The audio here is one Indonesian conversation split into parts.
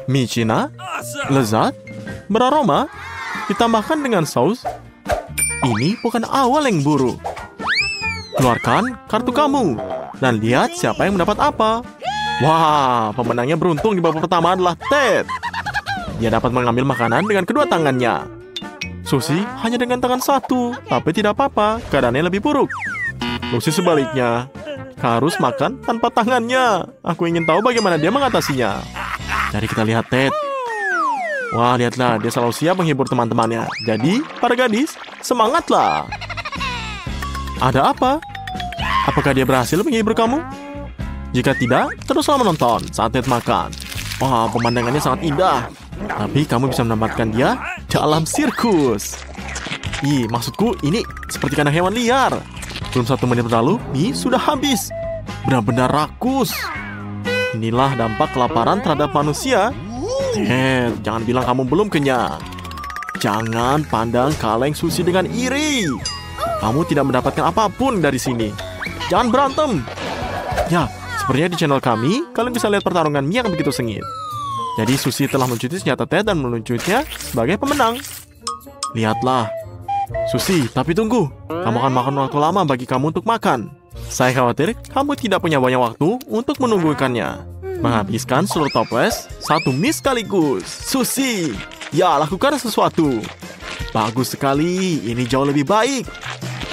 Mie Cina, lezat, beraroma, ditambahkan dengan saus. Ini bukan awal yang buruk. Keluarkan kartu kamu dan lihat siapa yang mendapat apa. Wah, pemenangnya beruntung di babak pertama adalah Ted. Dia dapat mengambil makanan dengan kedua tangannya. Susie hanya dengan tangan satu, tapi tidak apa-apa, keadaannya lebih buruk. Lucy sebaliknya, harus makan tanpa tangannya. Aku ingin tahu bagaimana dia mengatasinya. Jadi kita lihat Ted. Wah, lihatlah, dia selalu siap menghibur teman-temannya. Jadi, para gadis, semangatlah. Ada apa? Apakah dia berhasil menghibur kamu? Jika tidak, teruslah menonton saat Ted makan. Wah, pemandangannya sangat indah. Tapi kamu bisa menempatkan dia dalam sirkus. Ih, maksudku ini seperti kandang hewan liar. Belum 1 menit berlalu, mie sudah habis. Benar-benar rakus. Inilah dampak kelaparan terhadap manusia. Jangan bilang kamu belum kenyang. Jangan pandang kaleng Susie dengan iri. Kamu tidak mendapatkan apapun dari sini. Jangan berantem. Ya, sepertinya di channel kami, kalian bisa lihat pertarungan mie yang begitu sengit. Jadi Susie telah melucuti senjata Ted dan meluncurnya sebagai pemenang. Lihatlah. Susie, tapi tunggu. Kamu akan makan waktu lama bagi kamu untuk makan. Saya khawatir kamu tidak punya banyak waktu untuk menunggukannya. Menghabiskan seluruh toples 1 mie sekaligus. Susie, ya lakukan sesuatu. Bagus sekali, ini jauh lebih baik.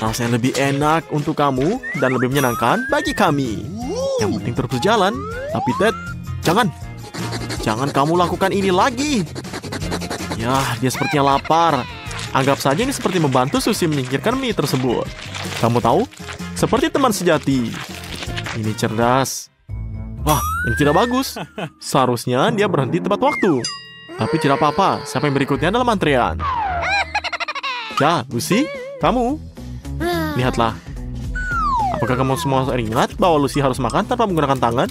Rasanya lebih enak untuk kamu dan lebih menyenangkan bagi kami. Yang penting terus berjalan. Tapi Ted, jangan kamu lakukan ini lagi. Ya, dia sepertinya lapar. Anggap saja ini seperti membantu Susie menyingkirkan mie tersebut. Kamu tahu? Seperti teman sejati. Ini cerdas. Wah, ini tidak bagus. Seharusnya dia berhenti tepat waktu. Tapi tidak apa-apa, siapa yang berikutnya dalam antrean? Ya, Lucy, kamu. Lihatlah. Apakah kamu semua ingat bahwa Lucy harus makan tanpa menggunakan tangan?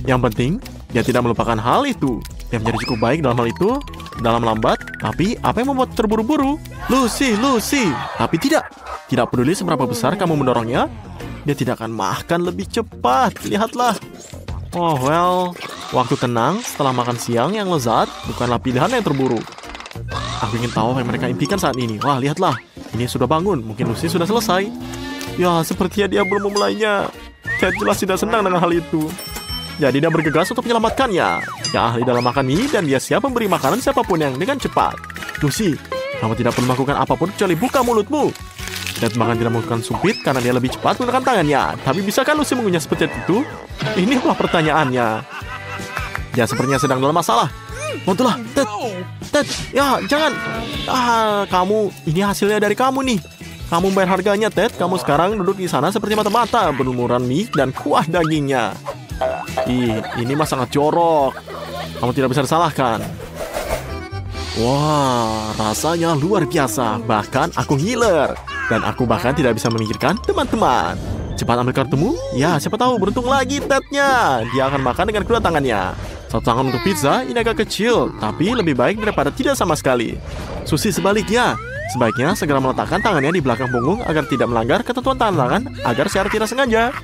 Yang penting, dia tidak melupakan hal itu. Dia menjadi cukup baik dalam hal itu, dalam lambat. Tapi, apa yang membuat terburu-buru? Lucy. Tapi tidak peduli seberapa besar kamu mendorongnya, dia tidak akan makan lebih cepat. Lihatlah. Oh, well, waktu tenang setelah makan siang yang lezat bukanlah pilihan yang terburuk. Aku ingin tahu apa yang mereka impikan saat ini. Wah, lihatlah. Ini sudah bangun. Mungkin Lucy sudah selesai. Ya, sepertinya dia belum memulainya. Ted jelas tidak senang dengan hal itu. Jadi dia bergegas untuk menyelamatkannya. Dia ahli dalam makan mie dan dia siap memberi makanan siapapun yang dengan cepat. Lucy, kamu tidak perlu melakukan apapun kecuali buka mulutmu. Ted bahkan tidak melakukan sumpit karena dia lebih cepat menggunakan tangannya. Tapi bisakah Lucy mengunyah seperti itu? Ini adalah pertanyaannya. Dia sepertinya sedang dalam masalah. Bantulah, Ted, ya jangan. Kamu, ini hasilnya dari kamu nih. Kamu bayar harganya, Ted. Kamu sekarang duduk di sana seperti mata-mata berlumuran mie dan kuah dagingnya. Ini mah sangat jorok. Kamu tidak bisa disalahkan. Wah, rasanya luar biasa. Bahkan aku ngiler. Dan aku bahkan tidak bisa memikirkan teman-teman. Cepat ambil kartumu. Ya, siapa tahu beruntung lagi Tednya. Dia akan makan dengan kedua tangannya. Satu tangan untuk pizza, ini agak kecil. Tapi lebih baik daripada tidak sama sekali. Susie sebaliknya. Sebaiknya segera meletakkan tangannya di belakang punggung agar tidak melanggar ketentuan tangan agar secara tidak sengaja.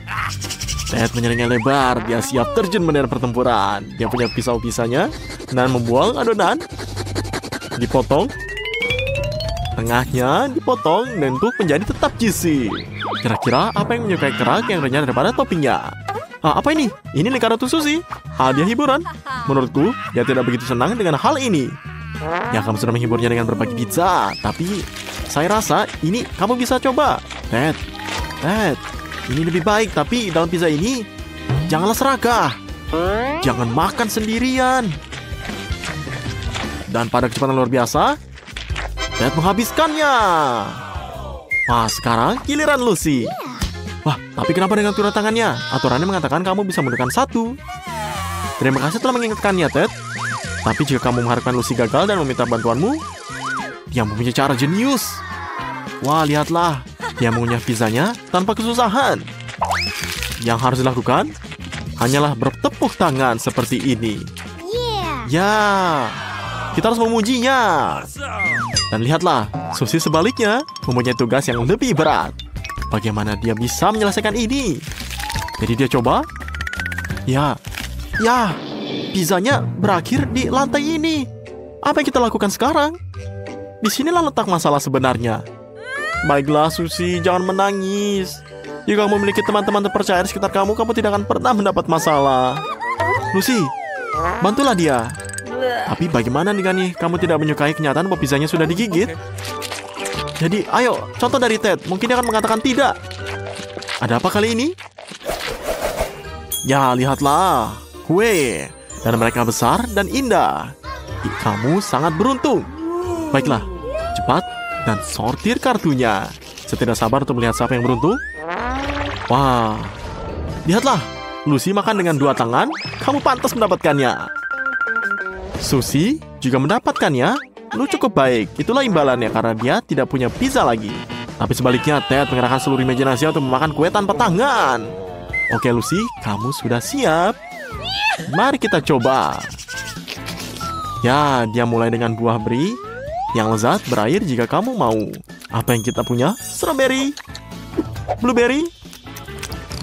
Ted menyeringai lebar. Dia siap terjun medan pertempuran. Dia punya pisau-pisahnya dan membuang adonan. Dipotong. Tengahnya dipotong dan untuk menjadi tetap juicy. Kira-kira apa yang menyukai kerak yang renyah daripada toppingnya? Apa ini? Ini lingkaran untuk Susie. Hadiah hiburan. Menurutku, dia tidak begitu senang dengan hal ini. Ya, kamu sudah menghiburnya dengan berbagi pizza. Tapi, saya rasa ini kamu bisa coba. Ted, ini lebih baik. Tapi dalam pizza ini, janganlah serakah. Jangan makan sendirian. Dan pada kecepatan luar biasa, Ted menghabiskannya. Wah, sekarang giliran Lucy. Wah, tapi kenapa dengan turun tangannya? Aturannya mengatakan kamu bisa menggunakan 1. Terima kasih telah mengingatkannya, Ted. Tapi jika kamu mengharapkan Lucy gagal dan meminta bantuanmu, dia mempunyai cara jenius. Wah, lihatlah. Dia mengunyah pizzanya tanpa kesusahan. Yang harus dilakukan hanyalah bertepuk tangan seperti ini. Ya, kita harus memujinya. Dan lihatlah, Susie sebaliknya mempunyai tugas yang lebih berat. Bagaimana dia bisa menyelesaikan ini? Jadi dia coba. Ya, pizzanya berakhir di lantai ini. Apa yang kita lakukan sekarang? Disinilah letak masalah sebenarnya. Baiklah, Susie, jangan menangis. Jika kamu memiliki teman-teman terpercaya di sekitar kamu, kamu tidak akan pernah mendapat masalah. Lucy, bantulah dia. Tapi bagaimana nih, kamu tidak menyukai kenyataan bahwa pizzanya sudah digigit? Jadi, ayo, contoh dari Ted. Mungkin dia akan mengatakan tidak. Ada apa kali ini? Ya, lihatlah. Kue. Dan mereka besar dan indah. Kamu sangat beruntung. Baiklah, cepat dan sortir kartunya. Saya tidak sabar untuk melihat siapa yang beruntung. Wah, lihatlah. Lucy makan dengan 2 tangan. Kamu pantas mendapatkannya. Susie juga mendapatkannya. Lu cukup baik. Itulah imbalannya karena dia tidak punya pizza lagi. Tapi sebaliknya, Ted mengerahkan seluruh imajinasi untuk memakan kue tanpa tangan. Oke, Lucy, kamu sudah siap. Mari kita coba. Ya, dia mulai dengan buah beri yang lezat berair jika kamu mau. Apa yang kita punya? Strawberry, blueberry,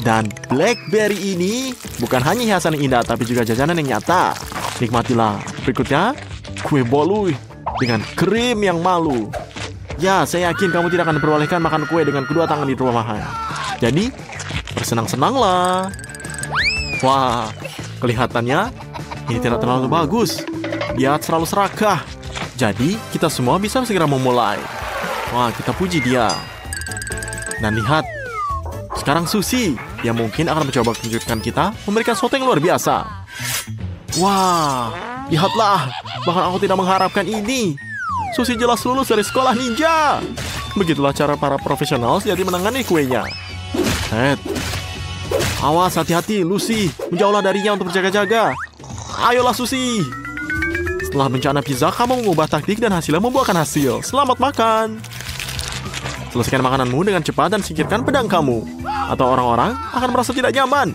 dan blackberry ini bukan hanya hiasan yang indah, tapi juga jajanan yang nyata. Nikmatilah. Berikutnya, kue bolu dengan krim yang malu. Ya, saya yakin kamu tidak akan diperbolehkan makan kue dengan kedua tangan di rumahan. Jadi, bersenang-senanglah. Wah, kelihatannya ini tidak terlalu bagus. Dia terlalu serakah. Jadi, kita semua bisa segera memulai. Wah, kita puji dia. Dan lihat, sekarang Susie, yang mungkin akan mencoba menunjukkan kita memberikan sesuatu yang luar biasa. Wah, lihatlah, bahkan aku tidak mengharapkan ini. Susie jelas lulus dari sekolah ninja. Begitulah cara para profesional jadi menangani kuenya. Ted, awas, hati-hati, Lucy. Menjauhlah darinya untuk berjaga-jaga. Ayolah, Susie. Setelah bencana pizza, kamu mengubah taktik dan hasilnya membuahkan hasil. Selamat makan. Selesaikan makananmu dengan cepat dan singkirkan pedang kamu. Atau orang-orang akan merasa tidak nyaman.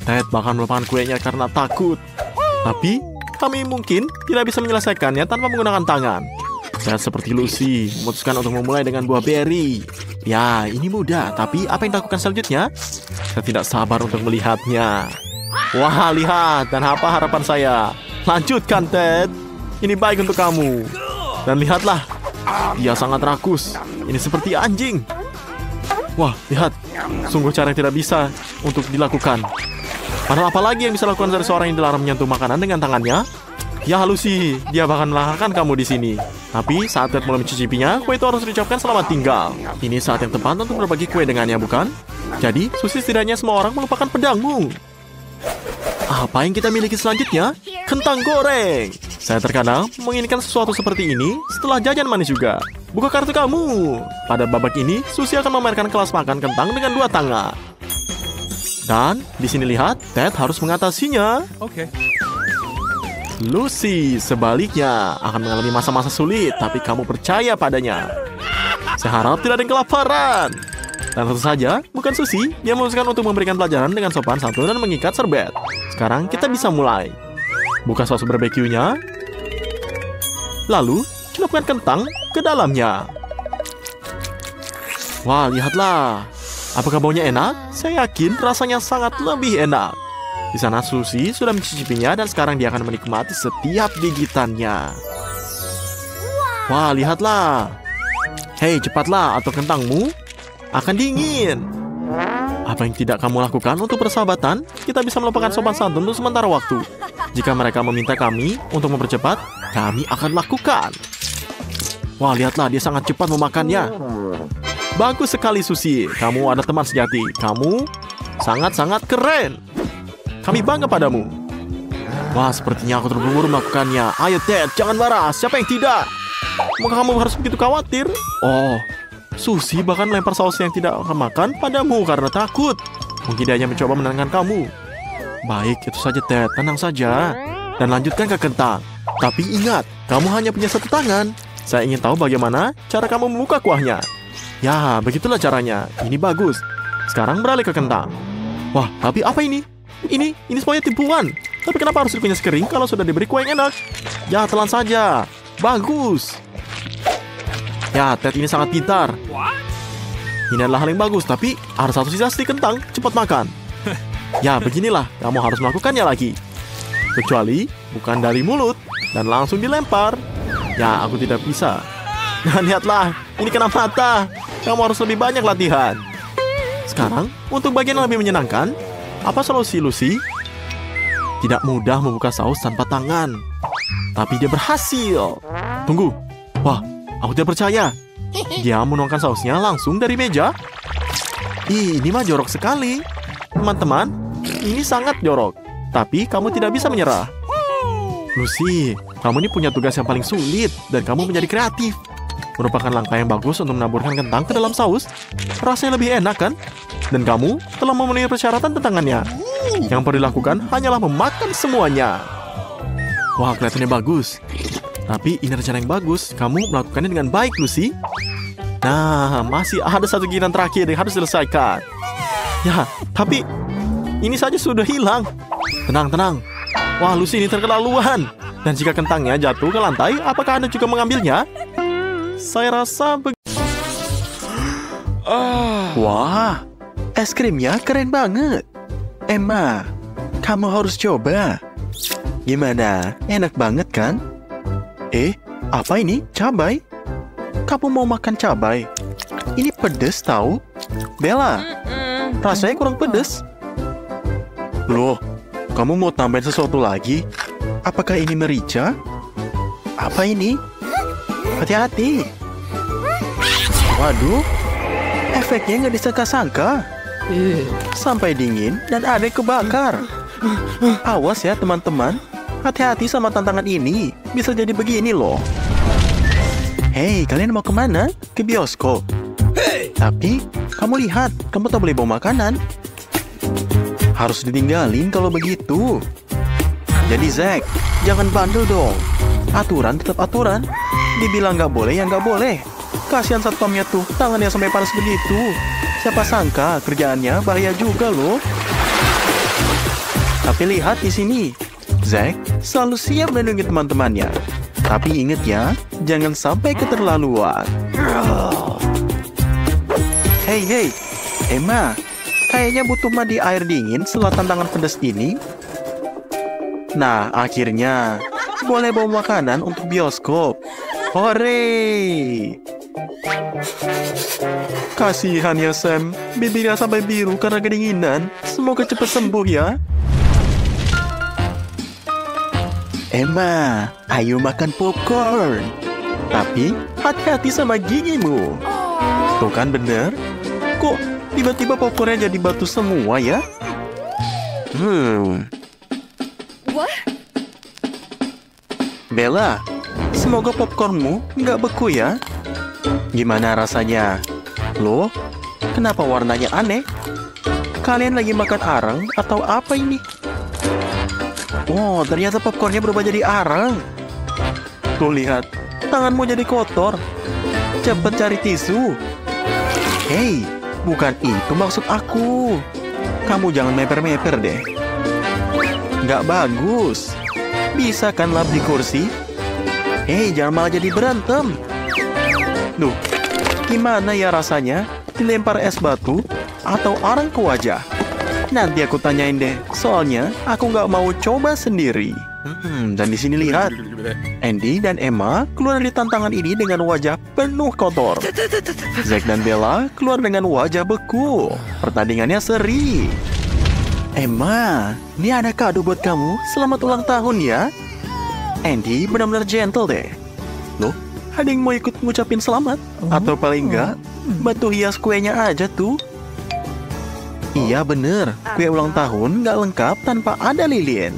Ted bahkan melupakan kuenya karena takut. Tapi, kami mungkin tidak bisa menyelesaikannya tanpa menggunakan tangan. Ted seperti Lucy, memutuskan untuk memulai dengan buah beri. Ya, ini mudah, tapi apa yang dilakukan selanjutnya? Saya tidak sabar untuk melihatnya. Wah, lihat, dan apa harapan saya? Lanjutkan, Ted. Ini baik untuk kamu. Dan lihatlah, dia sangat rakus. Ini seperti anjing. Wah, lihat. Sungguh cara yang tidak bisa untuk dilakukan. Padahal apa lagi yang bisa dilakukan dari seorang yang dilarang menyentuh makanan dengan tangannya? Ya, Lucy, dia bahkan melarangkan kamu di sini. Tapi saat Ted mulai mencicipinya, kue itu harus diucapkan selamat tinggal. Ini saat yang tepat untuk berbagi kue dengannya, bukan? Jadi, Susie, setidaknya semua orang melupakan pedangmu. Apa yang kita miliki selanjutnya? Kentang goreng. Saya terkadang menginginkan sesuatu seperti ini setelah jajan manis juga. Buka kartu kamu. Pada babak ini, Susie akan memamerkan kelas makan kentang dengan 2 tangan. Dan di sini lihat, Ted harus mengatasinya. Oke. Lucy sebaliknya akan mengalami masa-masa sulit, tapi kamu percaya padanya. Saya harap tidak ada yang kelaparan. Dan tentu saja, bukan Susie, dia memutuskan untuk memberikan pelajaran dengan sopan santun dan mengikat serbet. Sekarang kita bisa mulai. Buka saus barbeque-nya. Lalu, celupkan kentang ke dalamnya. Wah, lihatlah. Apakah baunya enak? Saya yakin rasanya sangat lebih enak. Di sana Susie sudah mencicipinya dan sekarang dia akan menikmati setiap gigitannya. Wah, lihatlah. Hei, cepatlah atau kentangmu akan dingin. Apa yang tidak kamu lakukan untuk persahabatan? Kita bisa melupakan sopan santun untuk sementara waktu. Jika mereka meminta kami untuk mempercepat, kami akan lakukan. Wah, lihatlah, dia sangat cepat memakannya. Bagus sekali, Susie. Kamu ada teman sejati. Kamu sangat-sangat keren. Kami bangga padamu. Wah, sepertinya aku terburu-buru melakukannya. Ayo, Ted, jangan marah. Siapa yang tidak? Maka kamu harus begitu khawatir? Oh, Susie bahkan melempar saus yang tidak akan makan padamu karena takut. Mungkin dia hanya mencoba menenangkan kamu. Baik, itu saja, Ted. Tenang saja. Dan lanjutkan ke kentang. Tapi ingat, kamu hanya punya 1 tangan. Saya ingin tahu bagaimana cara kamu membuka kuahnya. Ya, begitulah caranya. Ini bagus. Sekarang beralih ke kentang. Wah, tapi apa ini? Ini semuanya tipuan. Tapi kenapa harus dikunyah kering kalau sudah diberi kue yang enak? Ya, telan saja. Bagus. Ya, Ted ini sangat pintar. Ini adalah hal yang bagus, tapi ada 1 sisa di kentang. Cepat makan. Ya, beginilah. Kamu harus melakukannya lagi. Kecuali bukan dari mulut dan langsung dilempar. Ya, aku tidak bisa. Nah, lihatlah, ini kena mata. Kamu harus lebih banyak latihan. Sekarang, untuk bagian yang lebih menyenangkan, apa solusi Lucy? Tidak mudah membuka saus tanpa tangan. Tapi dia berhasil. Tunggu. Wah, aku tidak percaya. Dia menuangkan sausnya langsung dari meja. Ih, ini mah jorok sekali. Teman-teman, ini sangat jorok. Tapi kamu tidak bisa menyerah. Lucy, kamu ini punya tugas yang paling sulit dan kamu menjadi kreatif. Merupakan langkah yang bagus untuk menaburkan kentang ke dalam saus. Rasanya lebih enak, kan? Dan kamu telah memenuhi persyaratan tentangannya. Yang perlu dilakukan hanyalah memakan semuanya. Wah, kelihatannya bagus. Tapi ini rencana yang bagus. Kamu melakukannya dengan baik, Lucy. Nah, masih ada satu giliran terakhir yang harus diselesaikan. Ya, tapi ini saja sudah hilang. Tenang, tenang. Wah, Lucy ini terketerlaluan. Dan jika kentangnya jatuh ke lantai, apakah Anda juga mengambilnya? Saya rasa Wah, es krimnya keren banget. Emma, kamu harus coba. Gimana? Enak banget kan? Apa ini? Cabai? Kamu mau makan cabai? Ini pedes tahu? Bella, rasanya kurang pedes. Loh, kamu mau tambahin sesuatu lagi? Apakah ini merica? Apa ini? Hati-hati. Waduh, efeknya nggak disangka-sangka. Sampai dingin dan ada yang kebakar. Awas ya teman-teman. Hati-hati sama tantangan ini. Bisa jadi begini loh. Hei, kalian mau kemana? Ke bioskop. Tapi, kamu lihat, kamu tak boleh bawa makanan. Harus ditinggalin kalau begitu. Jadi Zack, jangan bandel dong. Aturan tetap aturan. Dibilang nggak boleh, ya nggak boleh. Kasihan satpamnya tuh, tangannya sampai panas begitu. Siapa sangka kerjaannya bahaya juga loh. Tapi lihat di sini, Zack selalu siap melindungi teman-temannya. Tapi ingat ya, jangan sampai keterlaluan. Hei, Emma, kayaknya butuh mandi air dingin setelah tantangan pedas ini. Nah, akhirnya boleh bawa makanan untuk bioskop. Hore! Kasihan ya Sam, bibirnya sampai biru karena kedinginan. Semoga cepat sembuh ya. Emma, ayo makan popcorn. Tapi hati-hati sama gigimu. Tuh kan bener? Kok tiba-tiba popcornnya jadi batu semua ya? Bella, semoga popcornmu nggak beku ya. Gimana rasanya? Loh, kenapa warnanya aneh? Kalian lagi makan arang atau apa ini? Oh, ternyata popcornnya berubah jadi arang. Tuh lihat, tanganmu jadi kotor. Cepet cari tisu. Hei, bukan itu maksud aku. Kamu jangan meper-meper deh. Nggak bagus. Bisa kan lap di kursi? Hei, jangan malah jadi berantem. Duh, gimana ya rasanya dilempar es batu atau arang ke wajah? Nanti aku tanyain deh, soalnya aku nggak mau coba sendiri. Dan di sini lihat, Andy dan Emma keluar dari tantangan ini dengan wajah penuh kotor. Zack dan Bella keluar dengan wajah beku. Pertandingannya seri. Emma, ini ada kado buat kamu. Selamat ulang tahun ya. Andy benar-benar gentle deh. Loh, ada yang mau ikut ngucapin selamat? Atau paling enggak, batu hias kuenya aja tuh. Iya bener, kue ulang tahun nggak lengkap tanpa ada lilin.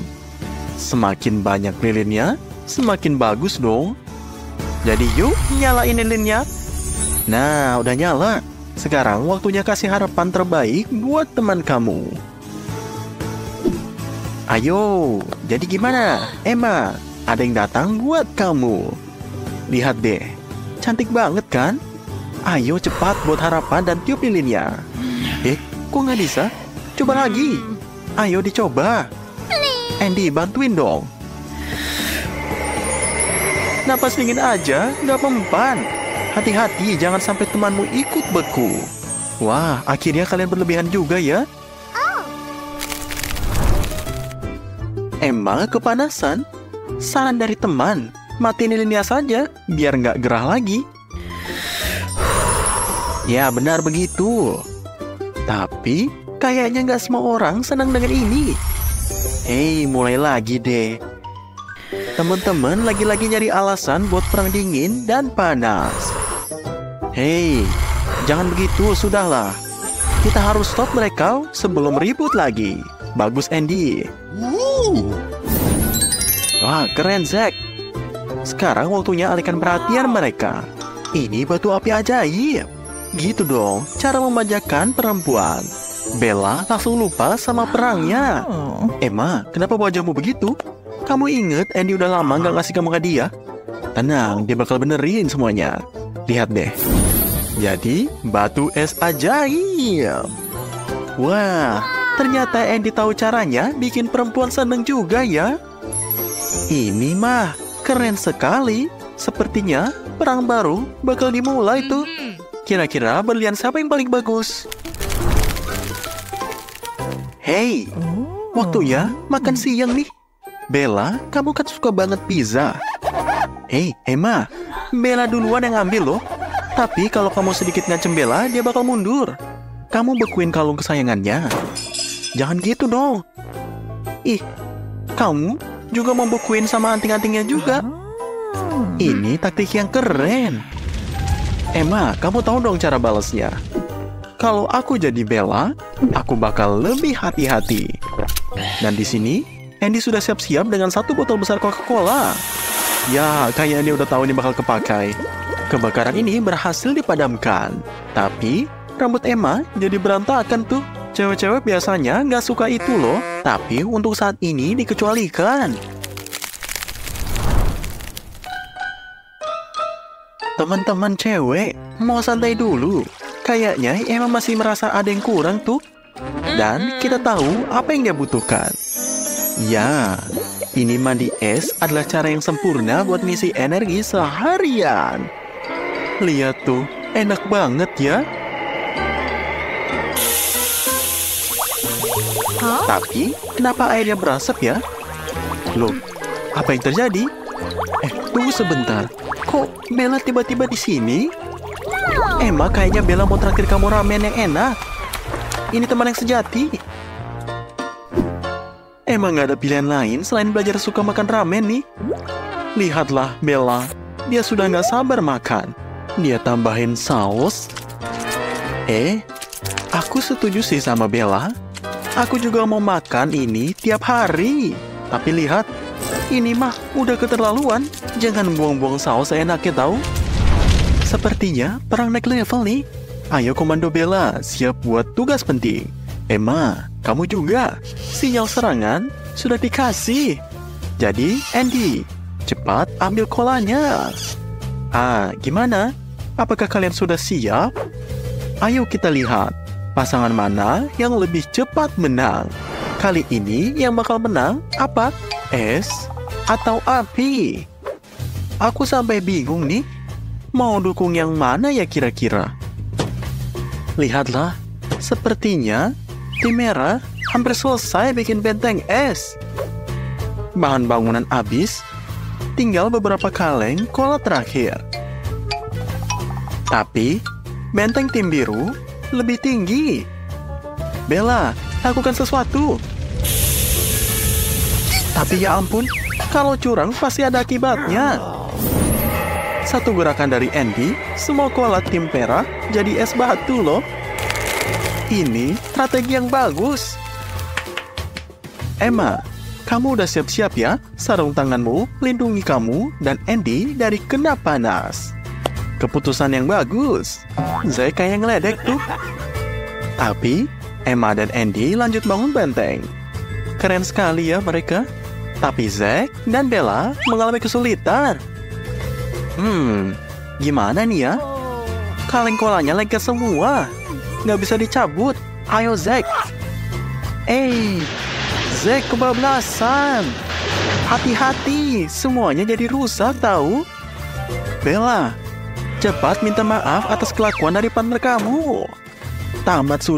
Semakin banyak lilinnya, semakin bagus dong. Jadi yuk, nyalain lilinnya. Nah, udah nyala. Sekarang waktunya kasih harapan terbaik buat teman kamu. Ayo, jadi gimana? Emma, ada yang datang buat kamu. Lihat deh, cantik banget kan? Ayo cepat buat harapan dan tiup lilinnya. Kok nggak bisa? Coba lagi. Ayo dicoba. Andy, bantuin dong. Napas dingin aja, nggak mempan. Hati-hati, jangan sampai temanmu ikut beku. Wah, akhirnya kalian berlebihan juga ya. Emma kepanasan. Saran dari teman, matiin lilinnya saja, biar nggak gerah lagi. Ya, benar begitu. Tapi, kayaknya nggak semua orang senang dengan ini. Hei, mulai lagi deh. Teman-teman lagi-lagi nyari alasan buat perang dingin dan panas. Hei, jangan begitu, sudahlah. Kita harus stop mereka sebelum ribut lagi. Bagus, Andy. Wah, keren, Zack. Sekarang waktunya alihkan perhatian mereka. Ini batu api ajaib. Gitu dong, cara memanjakan perempuan. Bella langsung lupa sama perangnya. Emma, kenapa wajahmu begitu? Kamu inget Andy udah lama gak ngasih kamu hadiah? Tenang, dia bakal benerin semuanya. Lihat deh. Jadi, batu es ajaib. Wah, ternyata Andy tahu caranya bikin perempuan seneng juga ya. Ini mah keren sekali. Sepertinya perang baru bakal dimulai tuh. Kira-kira berlian siapa yang paling bagus? Hei, waktunya makan siang nih. Bella, kamu kan suka banget pizza. Hei, Emma, Bella duluan yang ambil loh. Tapi kalau kamu sedikit ngancem Bella, dia bakal mundur. Kamu bekuin kalung kesayangannya. Jangan gitu dong. Ih, kamu juga mau bekuin sama anting-antingnya juga. Ini taktik yang keren. Emma, kamu tahu dong cara balasnya. Kalau aku jadi Bella, aku bakal lebih hati-hati. Dan di sini, Andy sudah siap-siap dengan 1 botol besar Coca-Cola. Ya, kayaknya dia udah tahu ini bakal kepakai. Kebakaran ini berhasil dipadamkan. Tapi, rambut Emma jadi berantakan tuh. Cewek-cewek biasanya nggak suka itu loh. Tapi untuk saat ini dikecualikan. Teman-teman cewek, mau santai dulu. Kayaknya Emma masih merasa ada yang kurang tuh. Dan kita tahu apa yang dia butuhkan. Ya, ini mandi es adalah cara yang sempurna buat ngisi energi seharian. Lihat tuh, enak banget ya. Tapi, kenapa airnya berasap ya? Loh, apa yang terjadi? Tunggu sebentar. Kok Bella tiba-tiba di sini? Emma, kayaknya Bella mau traktir kamu ramen yang enak. Ini teman yang sejati. Emang gak ada pilihan lain selain belajar suka makan ramen nih? Lihatlah Bella, dia sudah gak sabar makan. Dia tambahin saus. Aku setuju sih sama Bella. Aku juga mau makan ini tiap hari. Tapi lihat, ini mah udah keterlaluan. Jangan buang-buang saus seenaknya tahu. Sepertinya perang naik level nih. Ayo Komando Bella, siap buat tugas penting. Emma, kamu juga. Sinyal serangan sudah dikasih. Jadi, Andy, cepat ambil kolanya. Gimana? Apakah kalian sudah siap? Ayo kita lihat, pasangan mana yang lebih cepat menang. Kali ini yang bakal menang apa? Es atau api? Aku sampai bingung nih. Mau dukung yang mana ya kira-kira? Lihatlah, sepertinya tim merah hampir selesai bikin benteng es. Bahan bangunan habis, tinggal beberapa kaleng kola terakhir. Tapi, benteng tim biru lebih tinggi. Bella, lakukan sesuatu. Tapi ya ampun, kalau curang pasti ada akibatnya. Satu gerakan dari Andy, semua kola tim merah jadi es batu loh. Ini strategi yang bagus. Emma, kamu udah siap-siap ya? Sarung tanganmu lindungi kamu dan Andy dari kena panas. Keputusan yang bagus. Zack kayak ngeledek tuh. Tapi, Emma dan Andy lanjut bangun benteng. Keren sekali ya mereka. Tapi Zack dan Bella mengalami kesulitan. Gimana nih ya? Kaleng kolanya lengket semua. Nggak bisa dicabut. Ayo Zack. Zack kebablasan. Hati-hati, semuanya jadi rusak tahu. Bella, cepat minta maaf atas kelakuan dari partner kamu. Tamat sudah.